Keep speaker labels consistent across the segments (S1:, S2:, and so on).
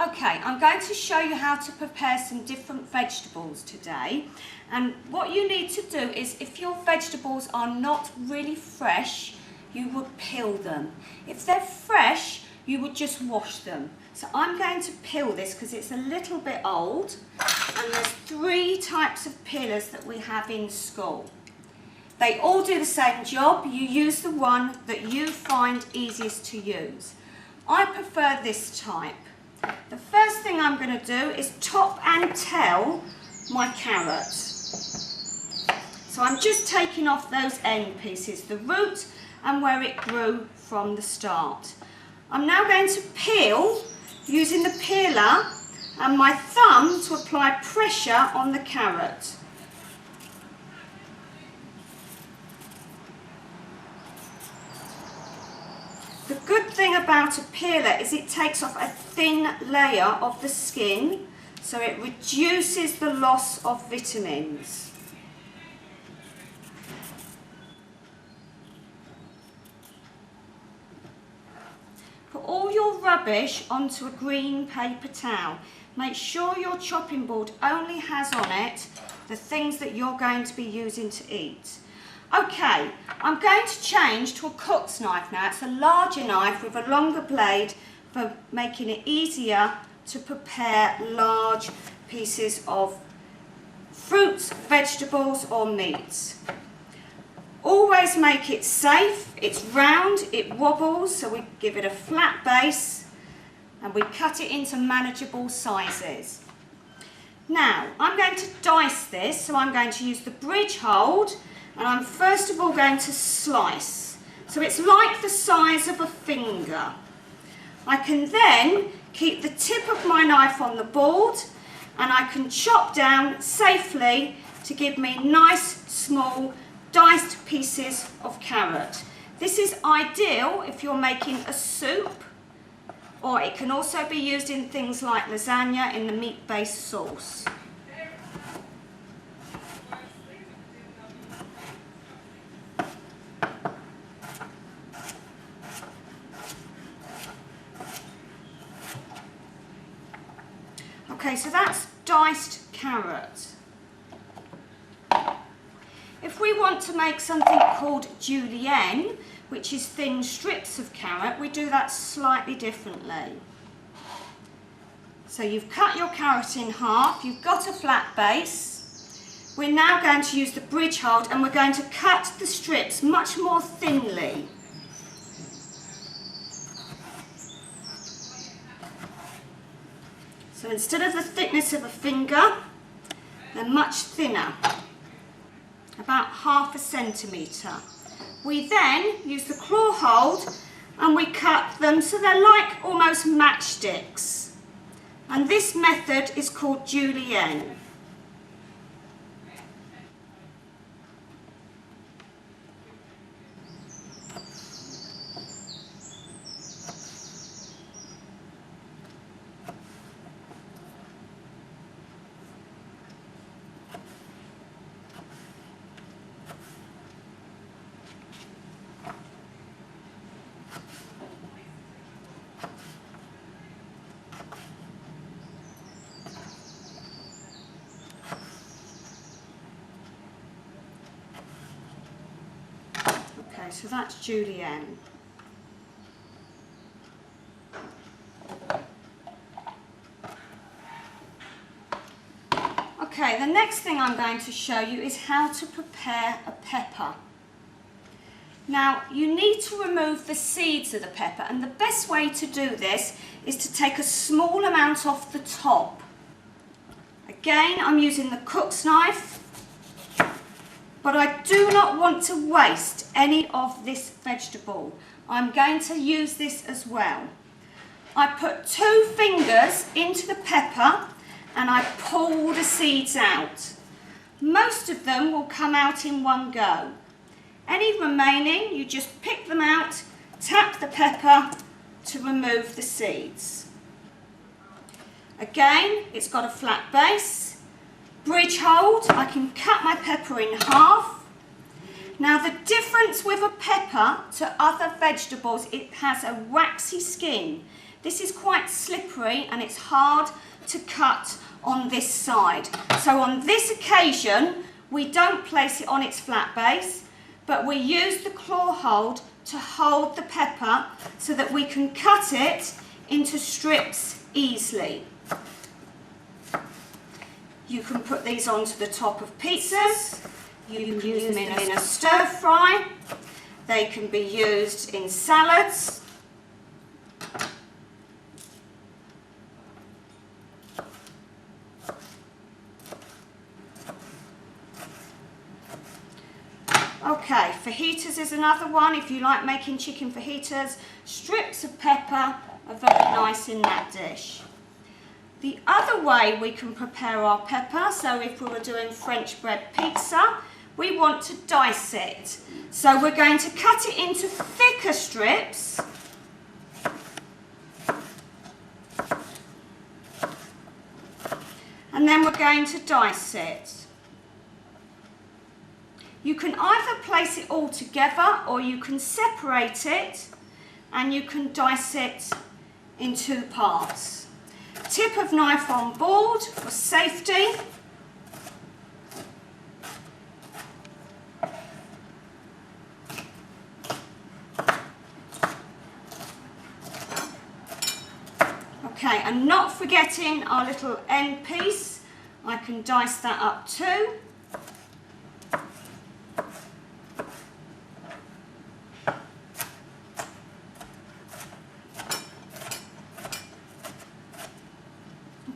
S1: Okay, I'm going to show you how to prepare some different vegetables today. And what you need to do is, if your vegetables are not really fresh, you would peel them. If they're fresh, you would just wash them. So I'm going to peel this because it's a little bit old. And there's 3 types of peelers that we have in school. They all do the same job. You use the one that you find easiest to use. I prefer this type. The first thing I'm going to do is top and tail my carrot. So I'm just taking off those end pieces, the root and where it grew from the start. I'm now going to peel using the peeler and my thumb to apply pressure on the carrot. The good thing about a peeler is it takes off a thin layer of the skin, so it reduces the loss of vitamins. Put all your rubbish onto a green paper towel. Make sure your chopping board only has on it the things that you're going to be using to eat. Okay, I'm going to change to a cook's knife now. It's a larger knife with a longer blade for making it easier to prepare large pieces of fruits, vegetables or meats. Always make it safe. It's round, it wobbles, so we give it a flat base and we cut it into manageable sizes. Now, I'm going to dice this, so I'm going to use the bridge hold. And I'm first of all going to slice. So it's like the size of a finger. I can then keep the tip of my knife on the board and I can chop down safely to give me nice, small, diced pieces of carrot. This is ideal if you're making a soup, or it can also be used in things like lasagna in the meat-based sauce. Okay, so that's diced carrot. If we want to make something called julienne, which is thin strips of carrot, we do that slightly differently. So you've cut your carrot in half, you've got a flat base. We're now going to use the bridge hold and we're going to cut the strips much more thinly. So instead of the thickness of a finger, they're much thinner, about ½ centimetre. We then use the claw hold and we cut them so they're like almost matchsticks. And this method is called julienne. Okay, so that's julienne. Okay, the next thing I'm going to show you is how to prepare a pepper. Now, you need to remove the seeds of the pepper, and the best way to do this is to take a small amount off the top. Again, I'm using the cook's knife, but I do not want to waste any of this vegetable. I'm going to use this as well. I put 2 fingers into the pepper and I pull the seeds out. Most of them will come out in one go. Any remaining, you just pick them out, tap the pepper to remove the seeds. Again, it's got a flat base. Bridge hold, I can cut my pepper in half. Now the difference with a pepper to other vegetables, it has a waxy skin. This is quite slippery and it's hard to cut on this side. So on this occasion, we don't place it on its flat base, but we use the claw hold to hold the pepper so that we can cut it into strips easily. You can put these onto the top of pizzas. You can use them in a stir fry. They can be used in salads. Okay, fajitas is another one. If you like making chicken fajitas, strips of pepper are very nice in that dish. The other way we can prepare our pepper, so if we were doing French bread pizza, we want to dice it. So we're going to cut it into thicker strips. And then we're going to dice it. You can either place it all together or you can separate it and you can dice it in two parts. Tip of knife on board for safety. Okay, and not forgetting our little end piece, I can dice that up too.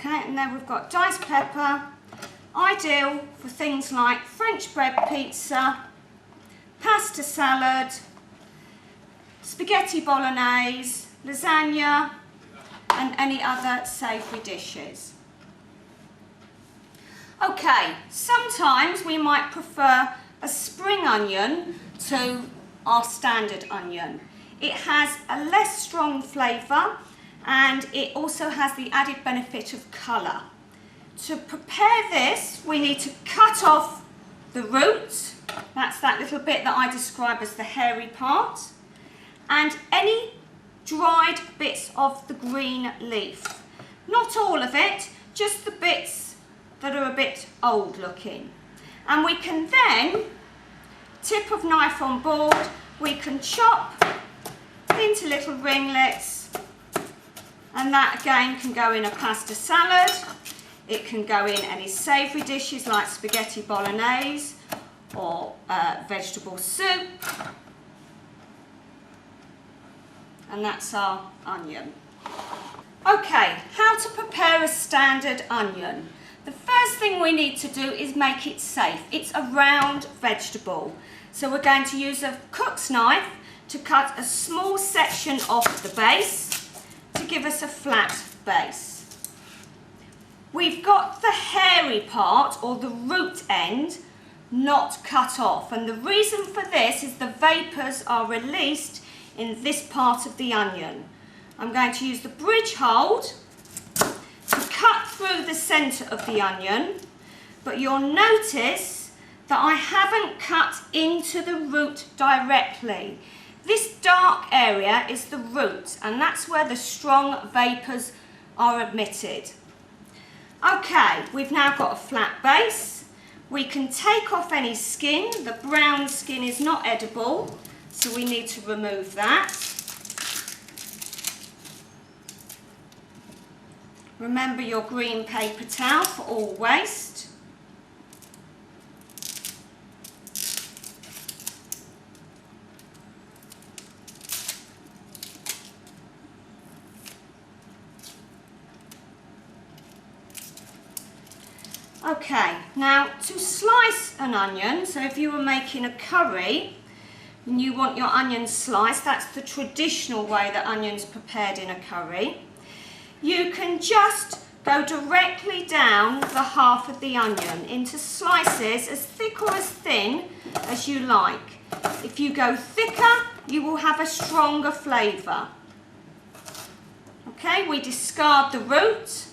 S1: Okay, and then we've got diced pepper, ideal for things like French bread pizza, pasta salad, spaghetti bolognese, lasagna, and any other savoury dishes. Okay, sometimes we might prefer a spring onion to our standard onion. It has a less strong flavour and it also has the added benefit of colour. To prepare this, we need to cut off the root, that's that little bit that I describe as the hairy part, and any dried bits of the green leaf. Not all of it, just the bits that are a bit old looking. And we can then, tip of knife on board, we can chop into little ringlets, and that again can go in a pasta salad. It can go in any savoury dishes like spaghetti bolognese or vegetable soup. And that's our onion. Okay, how to prepare a standard onion. The first thing we need to do is make it safe. It's a round vegetable. So we're going to use a cook's knife to cut a small section off the base to give us a flat base. We've got the hairy part, or the root end, not cut off, and the reason for this is the vapours are released in this part of the onion. I'm going to use the bridge hold to cut through the centre of the onion, but you'll notice that I haven't cut into the root directly. This dark area is the root, and that's where the strong vapours are emitted. Okay, we've now got a flat base. We can take off any skin. The brown skin is not edible, so we need to remove that. Remember your green paper towel for all waste. Okay, now to slice an onion, so if you were making a curry and you want your onions sliced, that's the traditional way that onions prepared in a curry, you can just go directly down the half of the onion into slices as thick or as thin as you like. If you go thicker, you will have a stronger flavour. Okay, we discard the root,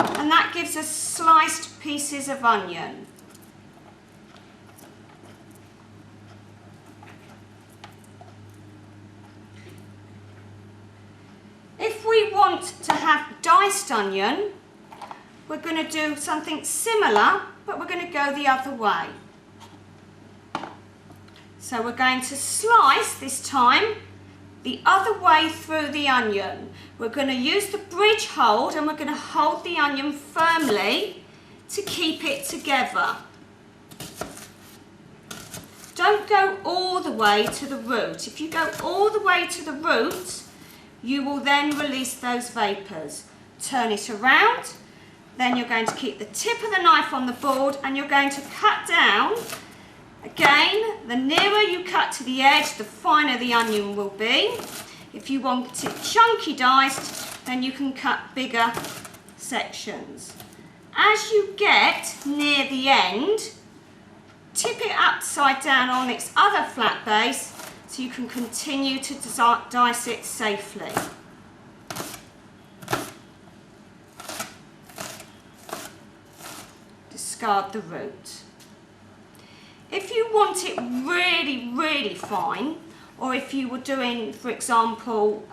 S1: and that gives us sliced pieces of onion. want to have diced onion, we're going to do something similar, but we're going to go the other way. So we're going to slice this time the other way through the onion. We're going to use the bridge hold and we're going to hold the onion firmly to keep it together. Don't go all the way to the root. If you go all the way to the root, you will then release those vapours. Turn it around, then you're going to keep the tip of the knife on the board and you're going to cut down. Again, the nearer you cut to the edge, the finer the onion will be. If you want it chunky diced, then you can cut bigger sections. As you get near the end, tip it upside down on its other flat base so you can continue to dice it safely. Discard the root. If you want it really, really fine, or if you were doing, for example,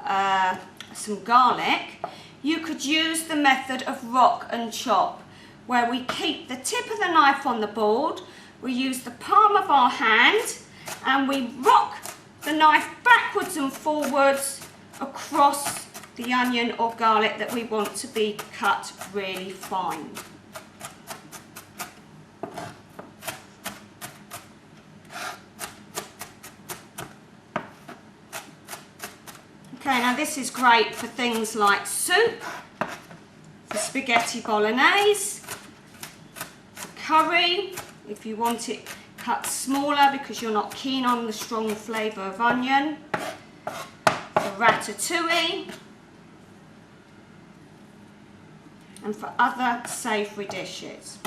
S1: some garlic, you could use the method of rock and chop, where we keep the tip of the knife on the board, we use the palm of our hand, and we rock the knife backwards and forwards across the onion or garlic that we want to be cut really fine. Okay, now this is great for things like soup, for spaghetti bolognese, for curry, if you want it cut smaller because you're not keen on the strong flavour of onion, for ratatouille, and for other savoury dishes.